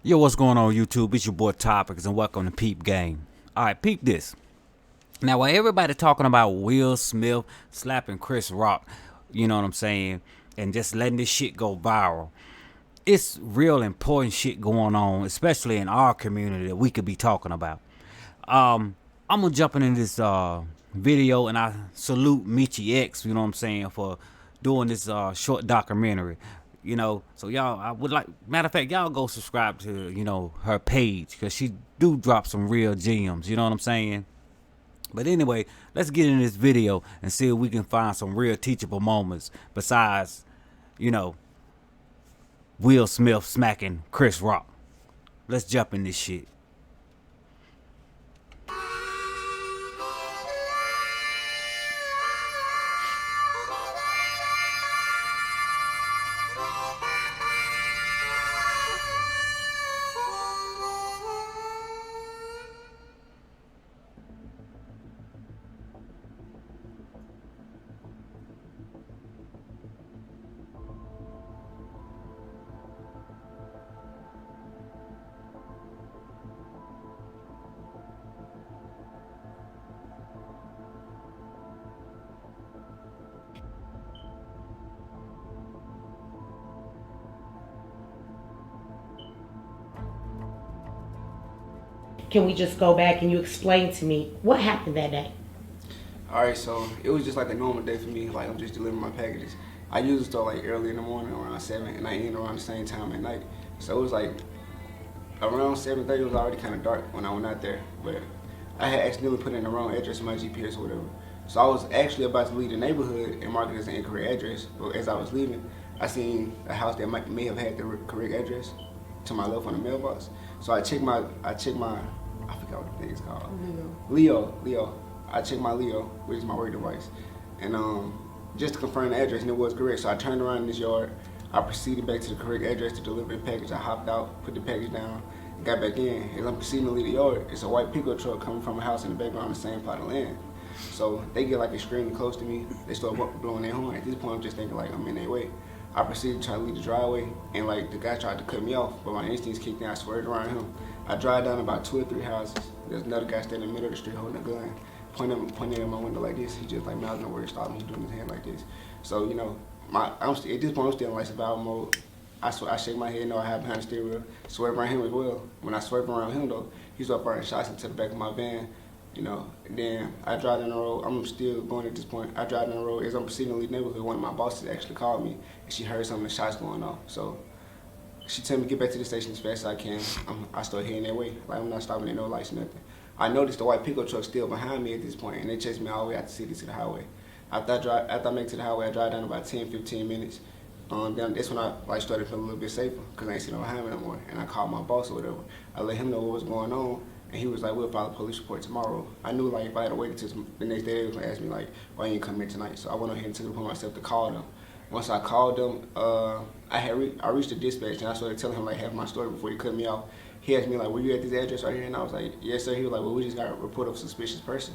Yo, what's going on YouTube? It's your boy Topics and welcome to Peep Game. Alright, peep this. Now while everybody talking about Will Smith slapping Chris Rock, you know what I'm saying, and just letting this shit go viral, it's real important shit going on, especially in our community that we could be talking about. I'm gonna jump into this video and I salute Mechee X, you know what I'm saying, for doing this short documentary. So y'all, I would like, matter of fact, y'all go subscribe to, her page, because she do drop some real gems, you know what I'm saying? But anyway, let's get in this video and see if we can find some real teachable moments besides, Will Smith smacking Chris Rock. Let's jump in this shit. Can we just go back and you explain to me what happened that day? Alright, so it was just like a normal day for me. Like, I'm just delivering my packages. I usually start like early in the morning around 7 and I end around the same time at night. So it was like around 7:30. It was already kind of dark when I went out there, but I had accidentally put in the wrong address in my GPS or whatever. So I was actually about to leave the neighborhood and mark it as an incorrect address. But as I was leaving, I seen a house that may have had the correct address to my left on the mailbox. So I checked my, I forgot what the thing is called. Leo. I checked my Leo, which is my work device, and just to confirm the address, and it was correct. So I turned around in this yard. I proceeded back to the correct address to deliver the package. I hopped out, put the package down, and got back in. As I'm proceeding to leave the yard, it's a white pickup truck coming from a house in the background, the same plot of land. So they get like extremely close to me. They start blowing their horn. At this point, I'm just thinking like I'm in their way. I proceeded to try to leave the driveway, and like the guy tried to cut me off, but my instincts kicked in. I swerved around him. I drive down about 2 or 3 houses. There's another guy standing in the middle of the street holding a gun, pointing at my window like this. He just like mouthing the word stop me. He's doing his hand like this. So at this point I'm still in like survival mode. I shake my head, no, I have behind the steering wheel. Swerve around him as well. When I swerve around him though, he's up firing shots into the back of my van. And then I drive down the road. I'm still going at this point. I drive down the road as I'm proceeding to leave the neighborhood. One of my bosses actually called me, and she heard some of the shots going off. So she told me to get back to the station as fast as I can. I start heading that way. Like, I'm not stopping at no lights or nothing. I noticed the white pickup truck still behind me at this point, and they chased me all the way out the city to the highway. After I make it to the highway, I drive down about 10, 15 minutes. Then that's when I started feeling a little bit safer, because I ain't seen no behind me no more. And I called my boss or whatever. I let him know what was going on, and he was like, we'll file a police report tomorrow. I knew like if I had to wait until the next day, they was gonna ask me like, why you ain't come in tonight? So I went ahead and took it upon myself to call them. Once I called them, I reached the dispatch, and I started telling him like half my story before he cut me off. He asked me like, were you at this address right here? And I was like, yes sir. He was like, well, we just got a report of a suspicious person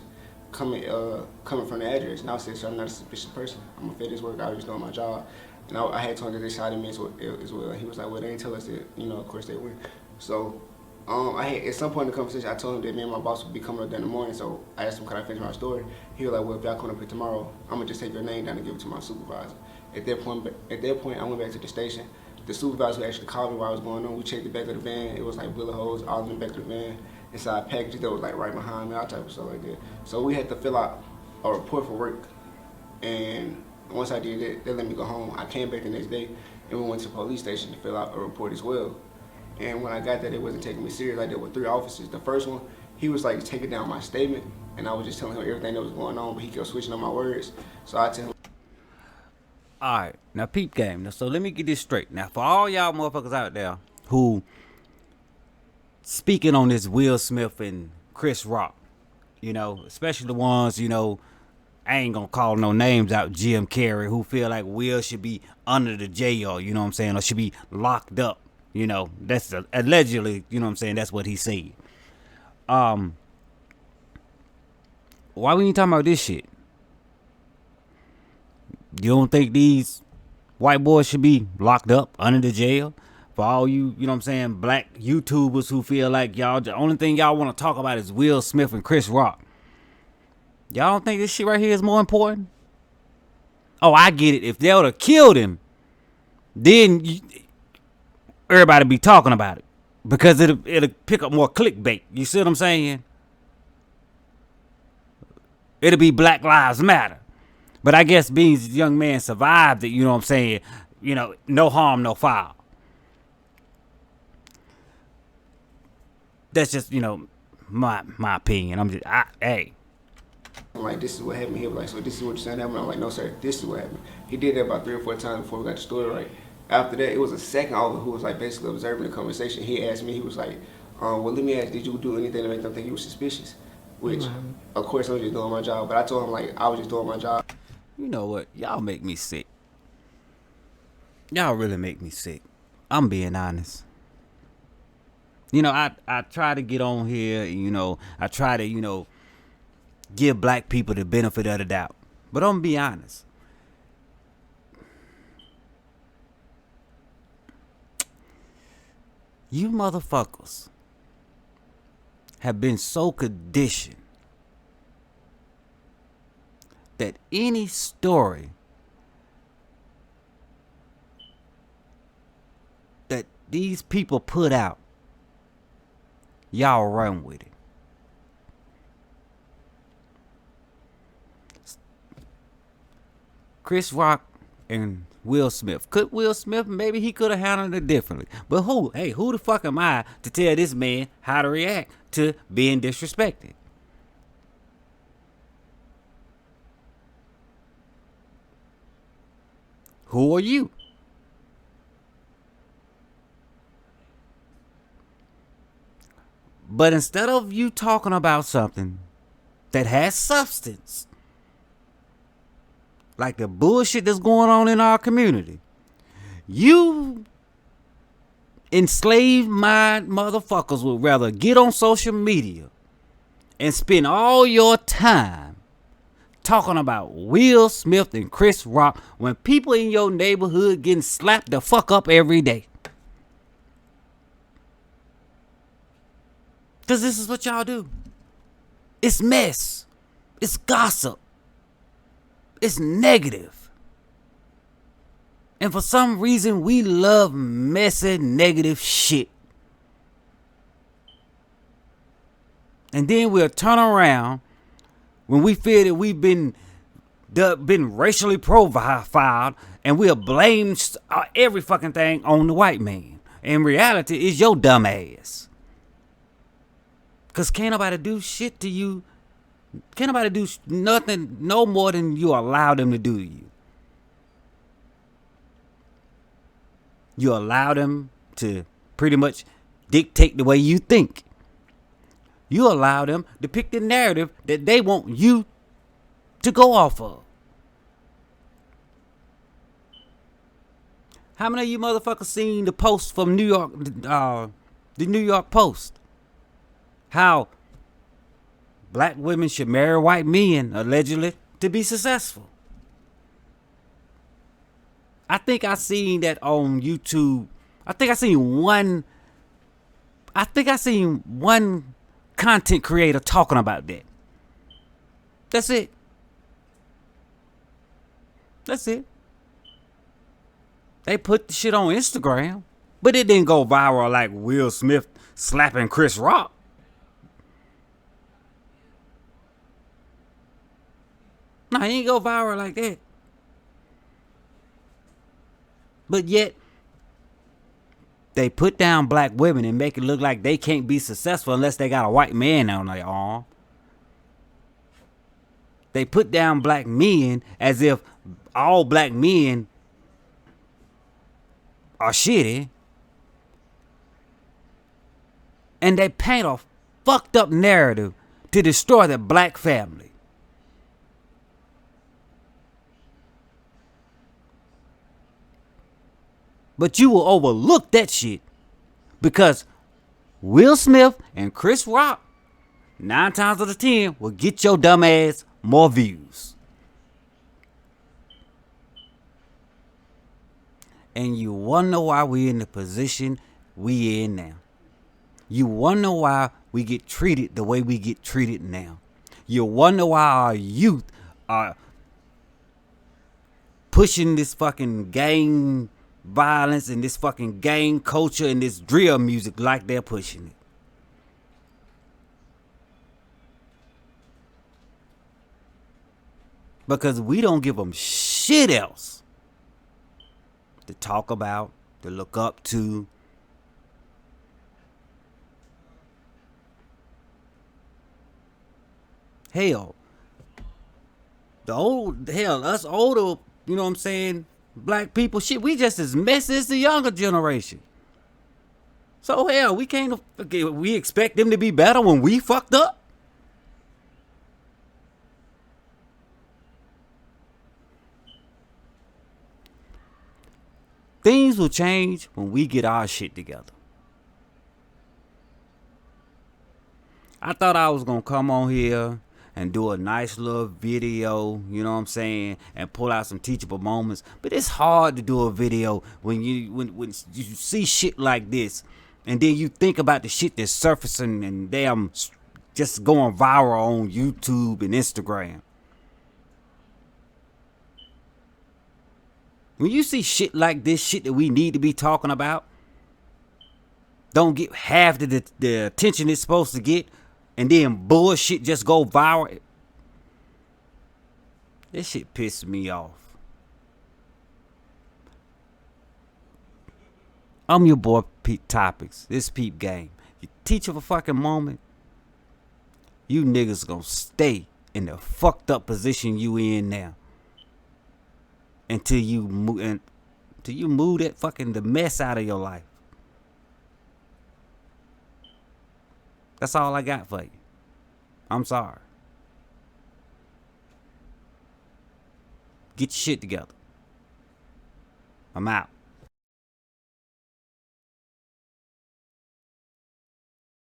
coming from the address. And I said, sir, I'm not a suspicious person. I'm a FedEx worker. I was just doing my job. And I had told him that they shot at me as well. He was like, well, they didn't tell us that, of course they went. So at some point in the conversation, I told him that me and my boss would be coming up there in the morning. So I asked him, could I finish my story? He was like, well, if y'all come up here tomorrow, I'm gonna just take your name down and give it to my supervisor. At that point, I went back to the station. The supervisor who actually called me while I was going on, we checked the back of the van. It was like bullet holes all in the back of the van. Inside packages that was like right behind me, all type of stuff like that. So we had to fill out a report for work. And once I did that, they let me go home. I came back the next day and we went to the police station to fill out a report as well. And when I got there, they wasn't taking me serious. I dealt with 3 officers. The first one, he was like taking down my statement, and I was just telling him everything that was going on, but he kept switching on my words. So I tell him, Alright, now peep game. So let me get this straight. Now for all y'all motherfuckers out there who speaking on this Will Smith and Chris Rock, especially the ones, I ain't gonna call no names out, Jim Carrey, who feel like Will should be under the jail, you know what I'm saying, or should be locked up. That's allegedly, that's what he said. Why we ain't talking about this shit? You don't think these white boys should be locked up under the jail For all you, you know what I'm saying, black YouTubers who feel like y'all, the only thing y'all want to talk about is Will Smith and Chris Rock. Y'all don't think this shit right here is more important? Oh, I get it. If they would have killed him, then everybody be talking about it. Because it'll pick up more clickbait. You see what I'm saying? It'll be Black Lives Matter. But I guess being this young man survived it, you know what I'm saying? You know, no harm, no foul. That's just, you know, my opinion. Hey. I'm like, this is what happened. He was like, so this is what you're saying happened? I'm like, no, sir, this is what happened. He did that about 3 or 4 times before we got the story right. After that, it was a second officer who was like basically observing the conversation. He asked me, he was like, well, let me ask, did you do anything to make them think you were suspicious? Which, of course, I was just doing my job. But I told him, like, I was just doing my job. You know what? Y'all make me sick. Y'all really make me sick. I'm being honest. You know, I try to get on here, you know, I try to, you know, give black people the benefit of the doubt. But I'm gonna be honest. You motherfuckers have been so conditioned that any story that these people put out, y'all run with it. Chris Rock and Will Smith. Could Will Smith, maybe he could have handled it differently. But who the fuck am I to tell this man how to react to being disrespected? Who are you? But instead of you talking about something that has substance, like the bullshit that's going on in our community, you enslaved mind motherfuckers would rather get on social media and spend all your time talking about Will Smith and Chris Rock when people in your neighborhood getting slapped the fuck up every day. Because this is what y'all do. It's mess. It's gossip. It's negative. And for some reason, we love messy, negative shit. And then we'll turn around when we feel that we've been racially profiled, and we'll blame every fucking thing on the white man. In reality, it's your dumb ass. Because can't nobody do shit to you. Can't nobody do nothing, no more than you allow them to do to you. You allow them to pretty much dictate the way you think. You allow them to pick the narrative that they want you to go off of. How many of you motherfuckers seen the post from New York, the New York Post? How black women should marry white men, allegedly, to be successful. I think I seen that on YouTube. I think I seen one content creator talking about that. That's it. That's it. They put the shit on Instagram, but it didn't go viral like Will Smith slapping Chris Rock. No, he ain't go viral like that. But yet, they put down black women and make it look like they can't be successful unless they got a white man on their arm. They put down black men as if all black men are shitty. And they paint a fucked up narrative to destroy the black family. But you will overlook that shit because Will Smith and Chris Rock, 9 times out of 10, will get your dumb ass more views. And you wonder why we in the position we in now. You wonder why we get treated the way we get treated now. You wonder why our youth are pushing this fucking gang violence and this fucking gang culture and this drill music like they're pushing it. Because we don't give them shit else to talk about, to look up to. Hell, us older, you know what I'm saying, black people, shit, we just as messy as the younger generation. So hell, we expect them to be better when we fucked up. Things will change when we get our shit together. I thought I was gonna come on here and do a nice little video, you know what I'm saying, and pull out some teachable moments. But it's hard to do a video when you see shit like this, and then you think about the shit that's surfacing and damn just going viral on YouTube and Instagram. When you see shit like this, shit that we need to be talking about, don't get half the attention it's supposed to get, and then bullshit just go viral. This shit pisses me off. I'm your boy Pete Topics. This Peep Game. You teach of a fucking moment, you niggas gonna stay in the fucked up position you in now. Until you move that fucking the mess out of your life. That's all I got for you. I'm sorry. Get your shit together. I'm out.